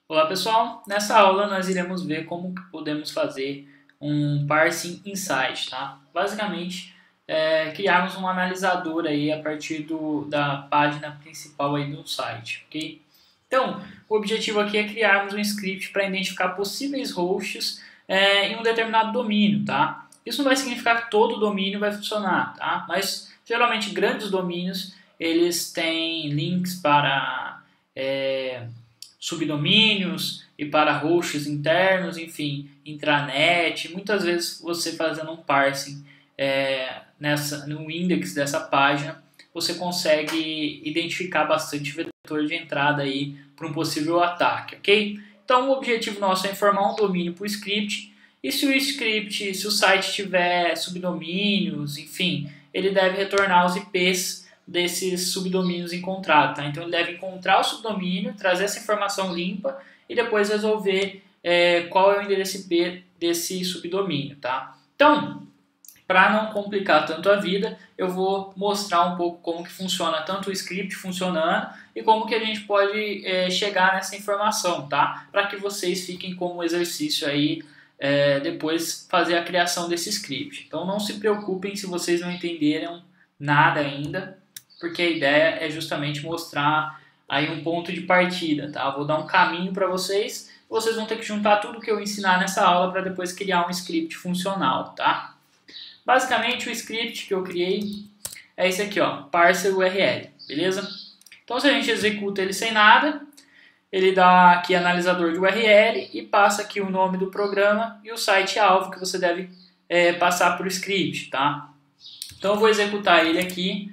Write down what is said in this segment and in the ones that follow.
Olá pessoal, nessa aula nós iremos ver como que podemos fazer um parsing inside, tá? Basicamente, criarmos um analisador aí a partir da página principal aí do site, ok? Então, o objetivo aqui é criarmos um script para identificar possíveis hosts em um determinado domínio, tá? Isso não vai significar que todo domínio vai funcionar, tá? Mas geralmente grandes domínios eles têm links para subdomínios e para hosts internos, enfim, intranet. Muitas vezes você fazendo um parsing no index dessa página, você consegue identificar bastante vetor de entrada aí para um possível ataque, ok? Então o objetivo nosso é informar um domínio para o script, e se o site tiver subdomínios, enfim, ele deve retornar os IPs desses subdomínios encontrados, tá? Então ele deve encontrar o subdomínio, trazer essa informação limpa e depois resolver qual é o endereço IP desse subdomínio, tá? Então, para não complicar tanto a vida, eu vou mostrar um pouco como que funciona tanto o script funcionando e como que a gente pode chegar nessa informação, tá? Para que vocês fiquem como exercício aí depois fazer a criação desse script. Então não se preocupem se vocês não entenderam nada ainda, porque a ideia é justamente mostrar aí um ponto de partida, tá? Eu vou dar um caminho para vocês, vocês vão ter que juntar tudo que eu ensinar nessa aula para depois criar um script funcional, tá? Basicamente o script que eu criei é esse aqui, ó, parser URL, beleza? Então se a gente executa ele sem nada, ele dá aqui analisador de URL e passa aqui o nome do programa e o site alvo que você deve passar para o script, tá? Então eu vou executar ele aqui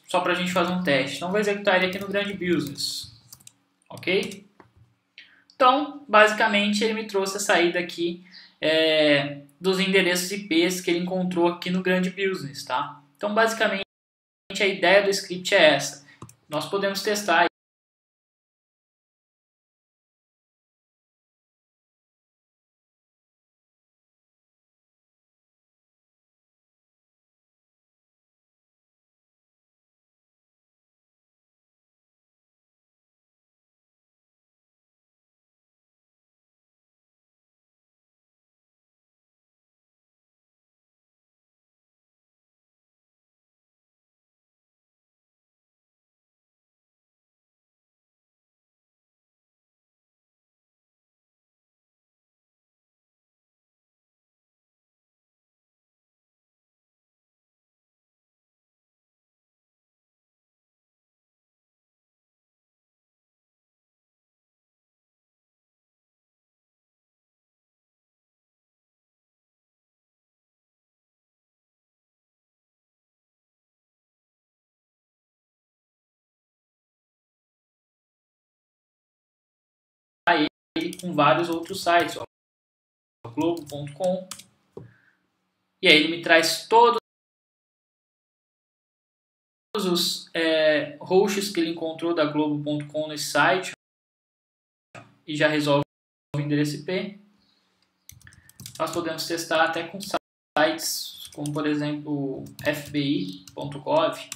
só para a gente fazer um teste. Então vou executar ele aqui no Grande Business, ok? Então basicamente ele me trouxe a saída aqui dos endereços IPs que ele encontrou aqui no Grande Business, tá? Então basicamente a ideia do script é essa. Nós podemos testar ele com vários outros sites, ó, globo.com, e aí ele me traz todos os hosts que ele encontrou da globo.com nesse site e já resolve o endereço IP. Nós podemos testar até com sites como, por exemplo, fbi.gov.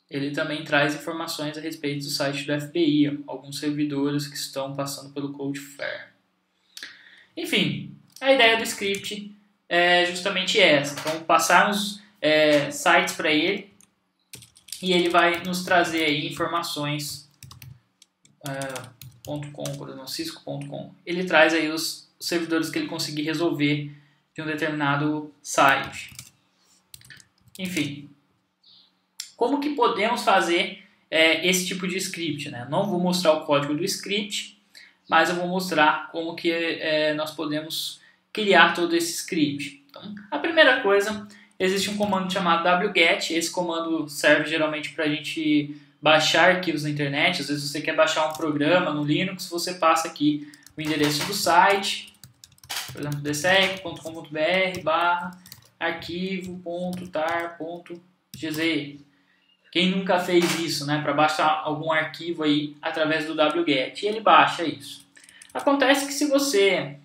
Ele também traz informações a respeito do site do FBI, alguns servidores que estão passando pelo Cloudflare. Enfim, a ideia do script é justamente essa. Então, passarmos sites para ele e ele vai nos trazer aí informações .com, por exemplo, cisco.com. Ele traz aí os servidores que ele conseguir resolver de um determinado site. Enfim, como que podemos fazer esse tipo de script, né? Não vou mostrar o código do script, mas eu vou mostrar como que nós podemos criar todo esse script. Então, a primeira coisa, existe um comando chamado wget. Esse comando serve geralmente para a gente baixar arquivos na internet. Às vezes você quer baixar um programa no Linux, você passa aqui o endereço do site, por exemplo, dsec.com.br/arquivo.tar.gz. Quem nunca fez isso, né, para baixar algum arquivo aí através do wget? E ele baixa isso. Acontece que se você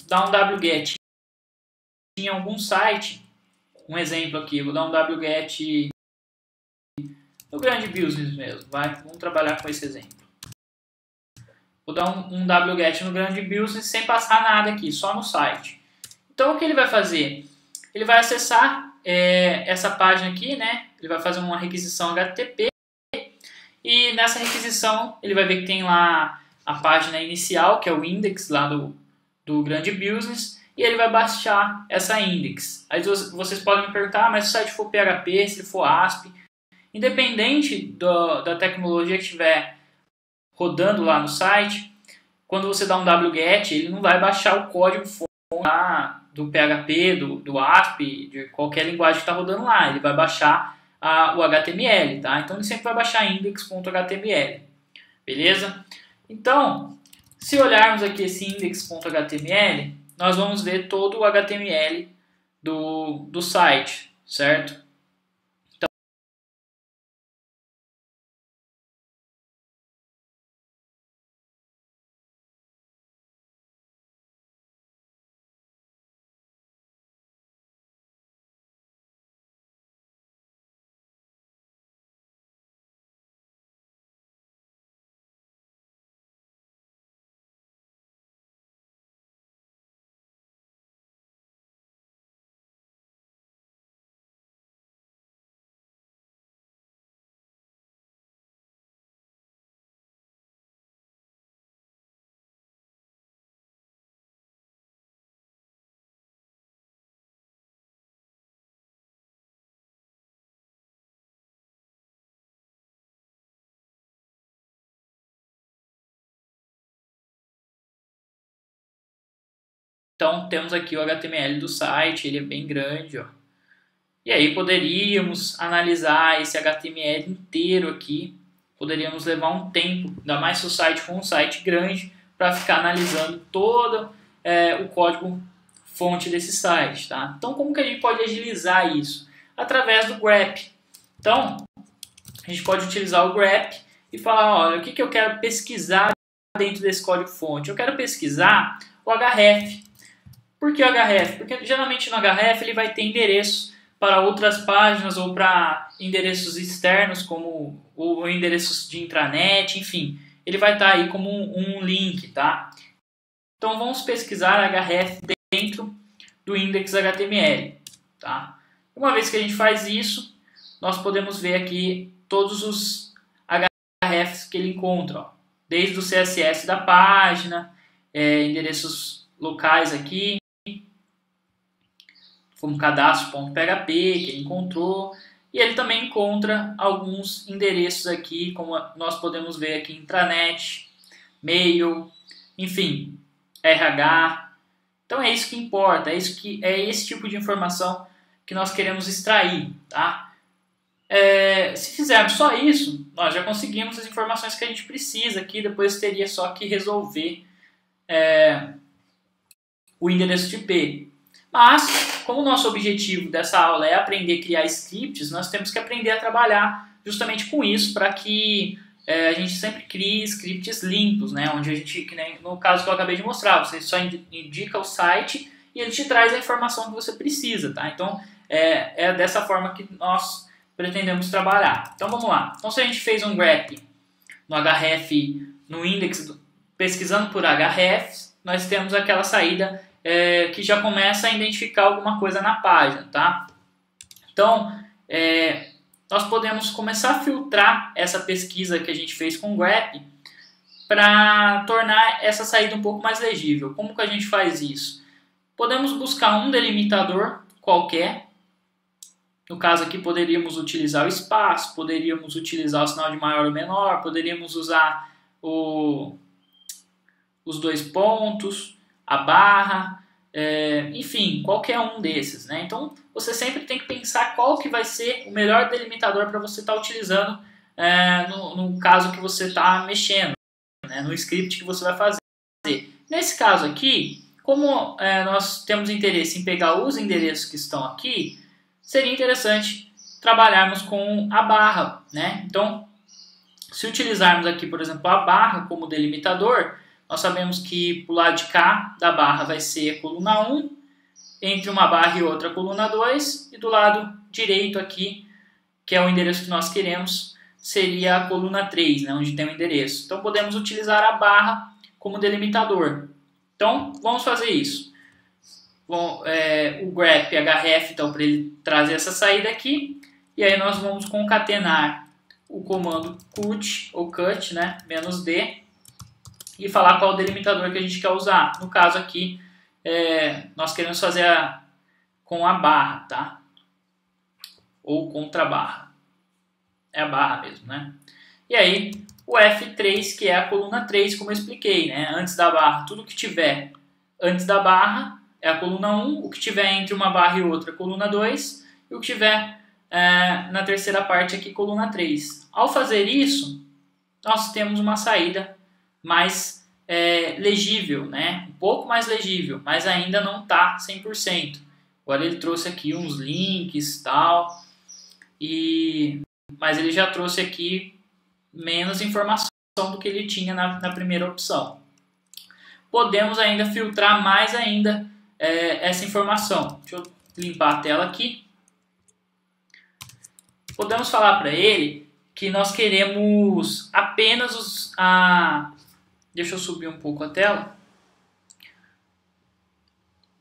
dá um wget em algum site, um exemplo aqui, vou dar um wget no grande business mesmo, vamos trabalhar com esse exemplo. Vou dar um wget no grande business sem passar nada aqui, só no site. Então o que ele vai fazer? Ele vai acessar essa página aqui, né? Ele vai fazer uma requisição HTTP e nessa requisição ele vai ver que tem lá a página inicial, que é o index lá do grande business, e ele vai baixar essa index. Aí vocês podem me perguntar, mas se o site for PHP, se ele for ASP, independente da tecnologia que estiver rodando lá no site, quando você dá um wget, ele não vai baixar o código fonte do PHP, do ASP, de qualquer linguagem que está rodando lá. Ele vai baixar o HTML, tá? Então ele sempre vai baixar index.html, beleza? Então, se olharmos aqui esse index.html, nós vamos ver todo o HTML do site, certo? Então temos aqui o HTML do site, ele é bem grande, ó. E aí poderíamos analisar esse HTML inteiro aqui, poderíamos levar um tempo, ainda mais se o site for um site grande, para ficar analisando todo o código fonte desse site, tá? Então como que a gente pode agilizar isso? Através do grep. Então a gente pode utilizar o grep e falar, olha, o que eu quero pesquisar dentro desse código fonte? Eu quero pesquisar o href. Por que o href? Porque geralmente no href ele vai ter endereços para outras páginas ou para endereços externos, como ou endereços de intranet, enfim. Ele vai estar aí como um link, tá? Então vamos pesquisar href dentro do index.html, tá? Uma vez que a gente faz isso, nós podemos ver aqui todos os hrefs que ele encontra, ó. Desde o CSS da página, endereços locais aqui, como cadastro.php, que ele encontrou, e ele também encontra alguns endereços aqui, como nós podemos ver aqui, intranet, mail, enfim, RH. Então é isso que importa, é esse tipo de informação que nós queremos extrair, tá? Se fizermos só isso, nós já conseguimos as informações que a gente precisa aqui, depois teria só que resolver o endereço de IP. Mas, como o nosso objetivo dessa aula é aprender a criar scripts, nós temos que aprender a trabalhar justamente com isso, para que a gente sempre crie scripts limpos, né? Onde a gente, que nem no caso que eu acabei de mostrar, você só indica o site e ele te traz a informação que você precisa, tá? Então, é dessa forma que nós pretendemos trabalhar. Então, vamos lá. Então, se a gente fez um grep no href, no index, pesquisando por hrefs, nós temos aquela saída que já começa a identificar alguma coisa na página, tá? Então, nós podemos começar a filtrar essa pesquisa que a gente fez com o grep para tornar essa saída um pouco mais legível. Como que a gente faz isso? Podemos buscar um delimitador qualquer. No caso aqui, poderíamos utilizar o espaço, poderíamos utilizar o sinal de maior ou menor, poderíamos usar os 2 pontos, a barra, enfim, qualquer um desses, né? Então, você sempre tem que pensar qual que vai ser o melhor delimitador para você estar utilizando no caso que você está mexendo, né? No script que você vai fazer. Nesse caso aqui, como nós temos interesse em pegar os endereços que estão aqui, seria interessante trabalharmos com a barra, né? Então, se utilizarmos aqui, por exemplo, a barra como delimitador, nós sabemos que para o lado de cá da barra vai ser a coluna 1, entre uma barra e outra a coluna 2, e do lado direito aqui, que é o endereço que nós queremos, seria a coluna 3, né, onde tem o endereço. Então podemos utilizar a barra como delimitador. Então vamos fazer isso. Bom, o grep href, então, para ele trazer essa saída aqui. E aí nós vamos concatenar o comando cut, ou cut, né, "-d", e falar qual o delimitador que a gente quer usar. No caso aqui, nós queremos fazer com a barra, tá? Ou contra a barra. É a barra mesmo, né? E aí, o F3, que é a coluna 3, como eu expliquei, né? Antes da barra, tudo que tiver antes da barra é a coluna 1, o que tiver entre uma barra e outra, coluna 2, e o que tiver na terceira parte aqui, coluna 3. Ao fazer isso, nós temos uma saída mais legível, né? Um pouco mais legível, mas ainda não está 100%. Agora ele trouxe aqui uns links e tal, mas ele já trouxe aqui menos informação do que ele tinha na primeira opção. Podemos ainda filtrar mais ainda essa informação. Deixa eu limpar a tela aqui. Podemos falar para ele que nós queremos apenas deixa eu subir um pouco a tela.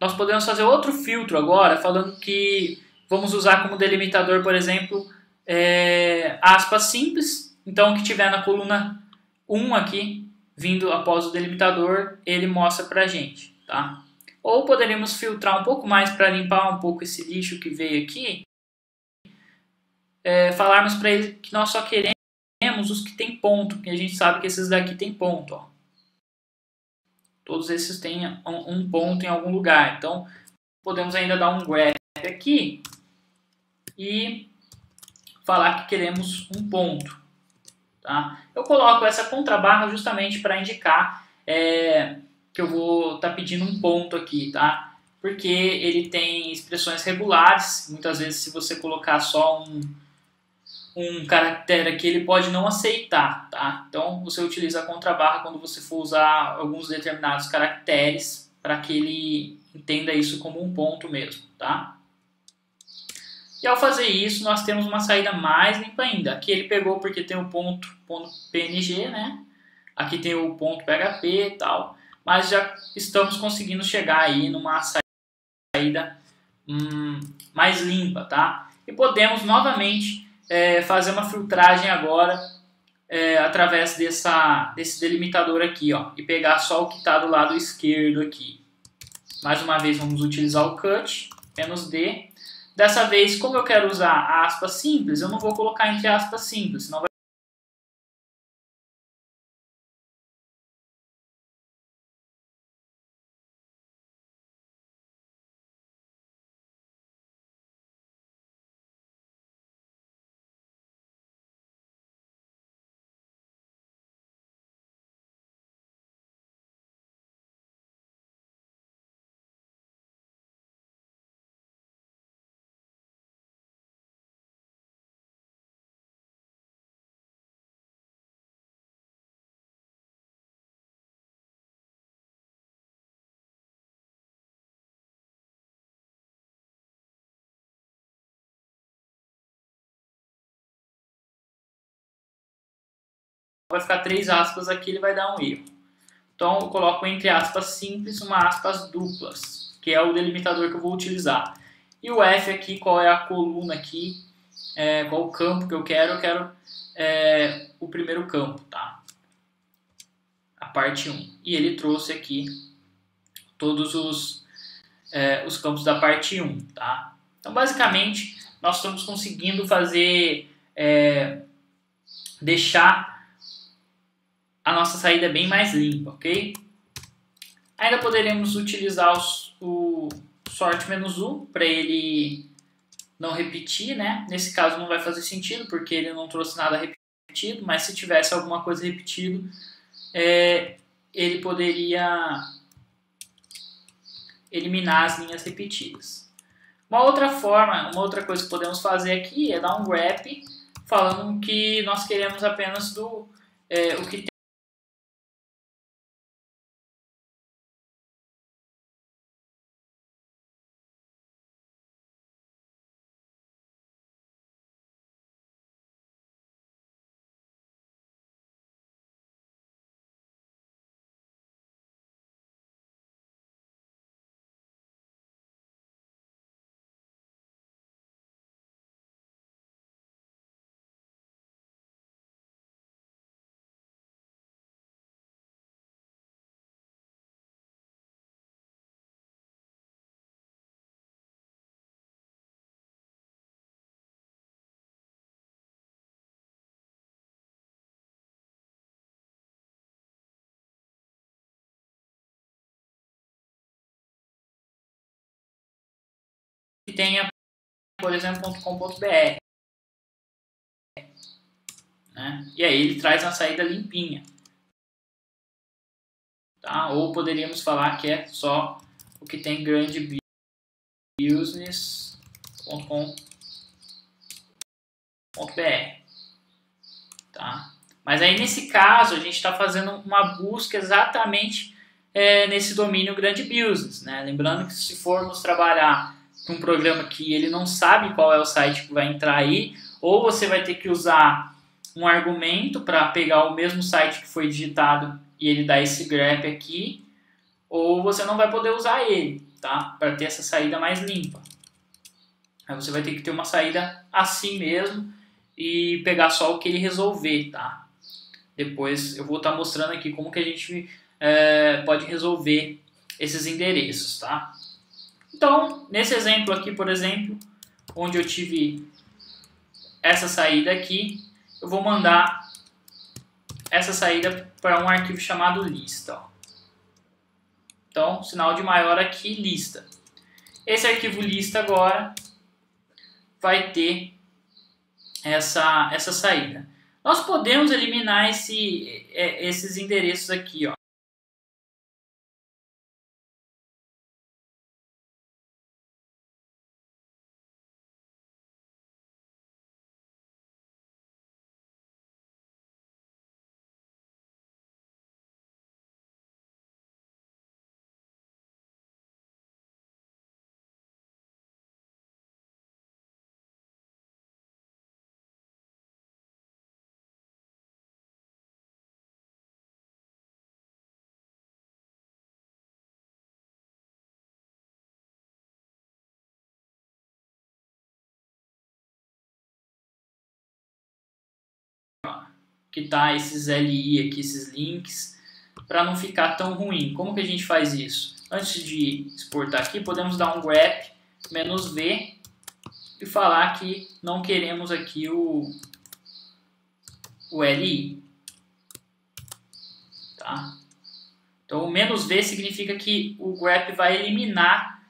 Nós podemos fazer outro filtro agora, falando que vamos usar como delimitador, por exemplo, aspas simples. Então, o que tiver na coluna 1 aqui, vindo após o delimitador, ele mostra pra gente, tá? Ou poderíamos filtrar um pouco mais para limpar um pouco esse lixo que veio aqui. Falarmos para ele que nós só queremos os que tem ponto, que a gente sabe que esses daqui tem ponto, ó. Todos esses têm um ponto em algum lugar. Então, podemos ainda dar um grep aqui e falar que queremos um ponto. Tá? Eu coloco essa contrabarra justamente para indicar que eu vou estar pedindo um ponto aqui, tá? Porque ele tem expressões regulares. Muitas vezes, se você colocar só um caractere aqui, ele pode não aceitar, tá? Então, você utiliza a contrabarra quando você for usar alguns determinados caracteres para que ele entenda isso como um ponto mesmo, tá? E ao fazer isso, nós temos uma saída mais limpa ainda. Aqui ele pegou porque tem o ponto .png, né? Aqui tem o ponto .php e tal. Mas já estamos conseguindo chegar aí numa saída mais limpa, tá? E podemos novamente fazer uma filtragem agora através desse delimitador aqui, ó, e pegar só o que está do lado esquerdo aqui. Mais uma vez vamos utilizar o cut, "-d". Dessa vez, como eu quero usar a aspa simples, eu não vou colocar entre aspas simples, senão vai ficar 3 aspas aqui, ele vai dar um erro. Então eu coloco entre aspas simples uma aspas duplas, que é o delimitador que eu vou utilizar. E o F aqui, qual é a coluna aqui, qual o campo que eu quero? Eu quero o primeiro campo, tá? A parte 1. E ele trouxe aqui todos os campos da parte 1, tá? Então basicamente nós estamos conseguindo fazer, deixar a nossa saída bem mais limpa, ok? Ainda poderemos utilizar o sort-u para ele não repetir, né? Nesse caso não vai fazer sentido porque ele não trouxe nada repetido, mas se tivesse alguma coisa repetido, ele poderia eliminar as linhas repetidas. Uma outra coisa que podemos fazer aqui é dar um grep falando que nós queremos apenas o que que tenha, por exemplo, .com.br, né? E aí ele traz uma saída limpinha, tá? Ou poderíamos falar que é só o que tem grandbusiness.com.br, tá? Mas aí nesse caso a gente está fazendo uma busca exatamente nesse domínio grande business, né? Lembrando que se formos trabalhar com um programa que ele não sabe qual é o site que vai entrar aí, ou você vai ter que usar um argumento para pegar o mesmo site que foi digitado e ele dá esse grep aqui, ou você não vai poder usar ele, tá? Para ter essa saída mais limpa. Aí você vai ter que ter uma saída assim mesmo e pegar só o que ele resolver, tá? Depois eu vou estar mostrando aqui como que a gente pode resolver esses endereços, tá? Então, nesse exemplo aqui, por exemplo, onde eu tive essa saída aqui, eu vou mandar essa saída para um arquivo chamado lista. Ó. Então, sinal de maior aqui, lista. Esse arquivo lista agora vai ter essa saída. Nós podemos eliminar esses endereços aqui, ó. Que tá esses LI aqui, esses links, para não ficar tão ruim. Como que a gente faz isso? Antes de exportar aqui, podemos dar um grep "-v" e falar que não queremos aqui o LI. Tá? Então, o "-v" significa que o grep vai eliminar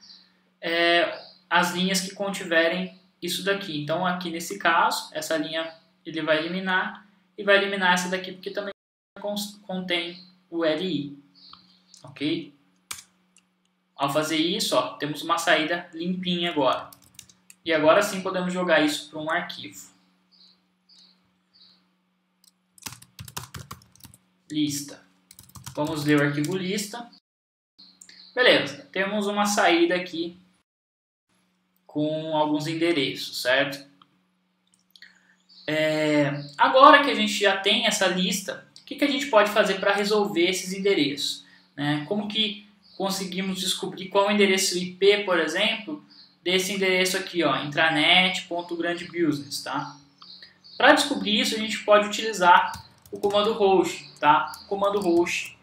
as linhas que contiverem isso daqui. Então, aqui nesse caso, essa linha ele vai eliminar e vai eliminar essa daqui porque também contém o LI. Ok? Ao fazer isso, ó, temos uma saída limpinha agora. E agora sim podemos jogar isso para um arquivo. Lista. Vamos ler o arquivo lista. Beleza, temos uma saída aqui com alguns endereços, certo? Agora que a gente já tem essa lista, o que a gente pode fazer para resolver esses endereços? Né? Como que conseguimos descobrir qual é o endereço IP, por exemplo, desse endereço aqui, ó, intranet.grandbusiness, tá? Para descobrir isso, a gente pode utilizar o comando host, tá? O comando host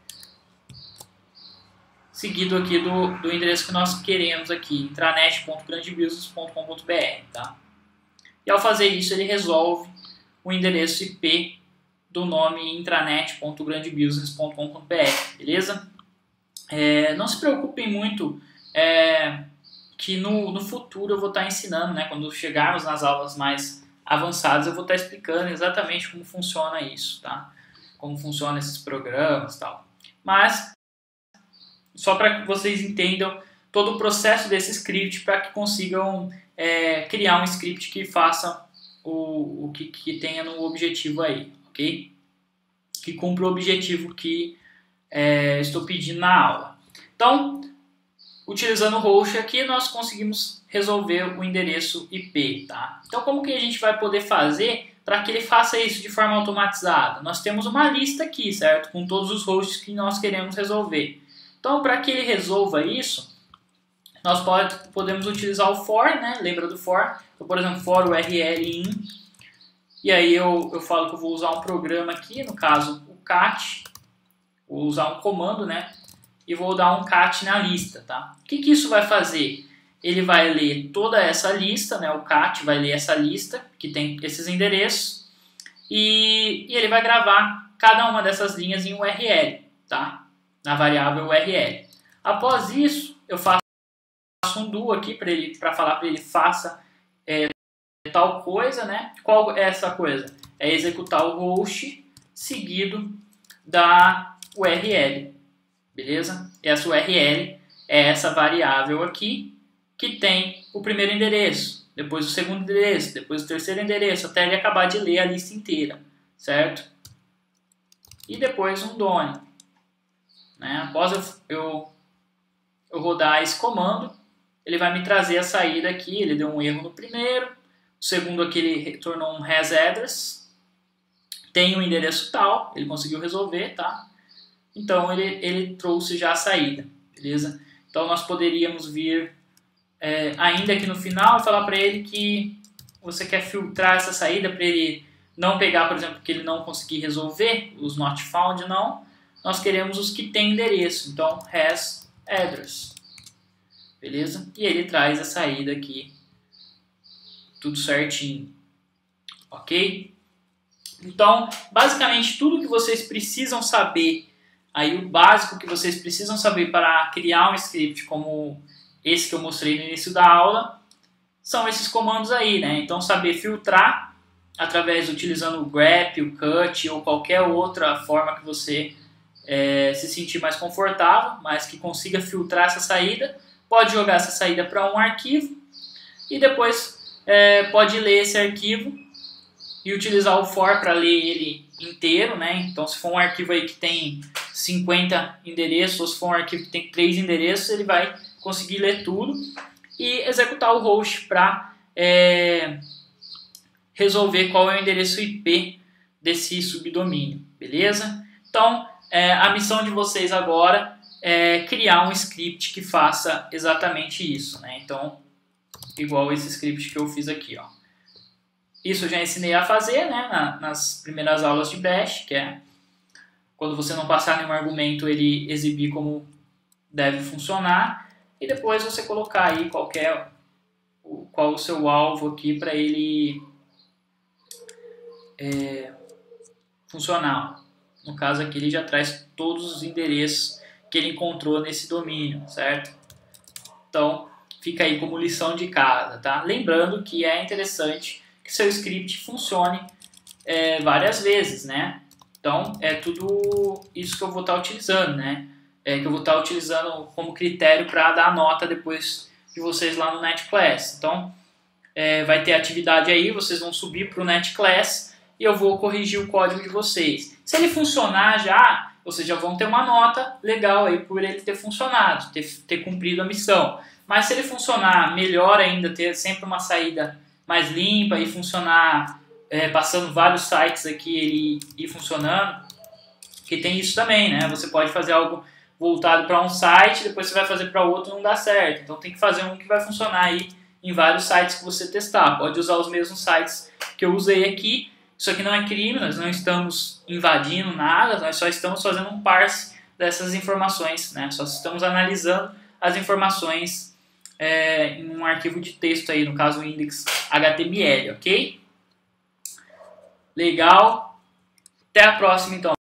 seguido aqui do endereço que nós queremos aqui, intranet.grandbusiness.com.br, tá? E ao fazer isso, ele resolve o endereço IP do nome intranet.grandbusiness.com.br, beleza? Não se preocupem muito que no futuro eu vou estar ensinando, né? Quando chegarmos nas aulas mais avançadas, eu vou estar explicando exatamente como funciona isso, tá? Como funcionam esses programas e tal. Mas, só para que vocês entendam todo o processo desse script para que consigam criar um script que faça o que tenha no objetivo aí, ok? Que cumpra o objetivo que estou pedindo na aula. Então, utilizando o host aqui, nós conseguimos resolver o endereço IP, tá? Então, como que a gente vai poder fazer para que ele faça isso de forma automatizada? Nós temos uma lista aqui, certo? Com todos os hosts que nós queremos resolver. Então, para que ele resolva isso, nós podemos utilizar o for, né? Lembra do for? Então, por exemplo, for URL in. E aí eu falo que eu vou usar um programa aqui, no caso o cat. Vou usar um comando, né? E vou dar um cat na lista, tá? O que isso vai fazer? Ele vai ler toda essa lista, né? O cat vai ler essa lista que tem esses endereços e ele vai gravar cada uma dessas linhas em URL, tá? Na variável URL. Após isso, eu faço um do aqui para falar para ele faça tal coisa, né? Qual é essa coisa? É executar o host seguido da URL, beleza? Essa URL é essa variável aqui que tem o primeiro endereço, depois o segundo endereço, depois o terceiro endereço, até ele acabar de ler a lista inteira, certo? E depois um done, né? Após eu rodar esse comando, ele vai me trazer a saída aqui. Ele deu um erro no primeiro, o segundo aqui ele retornou um has address, tem um endereço tal, ele conseguiu resolver, tá? Então ele trouxe já a saída, beleza? Então nós poderíamos vir ainda aqui no final falar para ele que você quer filtrar essa saída para ele não pegar, por exemplo, que ele não conseguir resolver, os not found não. Nós queremos os que têm endereço, então has address, beleza? E ele traz a saída aqui, tudo certinho, ok? Então, basicamente, tudo que vocês precisam saber, aí o básico que vocês precisam saber para criar um script como esse que eu mostrei no início da aula, são esses comandos aí, né? Então, saber filtrar utilizando o grep, o cut ou qualquer outra forma que você se sentir mais confortável, mas que consiga filtrar essa saída, pode jogar essa saída para um arquivo e depois pode ler esse arquivo e utilizar o for para ler ele inteiro, né? Então, se for um arquivo aí que tem 50 endereços, ou se for um arquivo que tem 3 endereços, ele vai conseguir ler tudo e executar o host para resolver qual é o endereço IP desse subdomínio, beleza? Então, a missão de vocês agora é criar um script que faça exatamente isso, né? Então, igual esse script que eu fiz aqui, ó. Isso eu já ensinei a fazer, né, nas primeiras aulas de Bash, que é quando você não passar nenhum argumento, ele exibir como deve funcionar, e depois você colocar aí qual o seu alvo aqui para ele funcionar. No caso aqui ele já traz todos os endereços que ele encontrou nesse domínio, certo? Então fica aí como lição de casa, tá? Lembrando que é interessante que seu script funcione várias vezes, né? Então é tudo isso que eu vou estar utilizando, né? Que eu vou estar utilizando como critério para dar nota depois de vocês lá no NetClass. Então vai ter atividade aí, vocês vão subir para o NetClass e eu vou corrigir o código de vocês. Se ele funcionar já, vocês já vão ter uma nota legal aí por ele ter funcionado, ter cumprido a missão. Mas se ele funcionar melhor ainda, ter sempre uma saída mais limpa e funcionar passando vários sites aqui ele ir funcionando, que tem isso também, né? Você pode fazer algo voltado para um site, depois você vai fazer para outro e não dá certo. Então tem que fazer um que vai funcionar aí em vários sites que você testar. Pode usar os mesmos sites que eu usei aqui. Isso aqui não é crime, nós não estamos invadindo nada, nós só estamos fazendo um parse dessas informações, né? Só estamos analisando as informações em um arquivo de texto aí, no caso o index HTML, ok? Legal. Até a próxima então.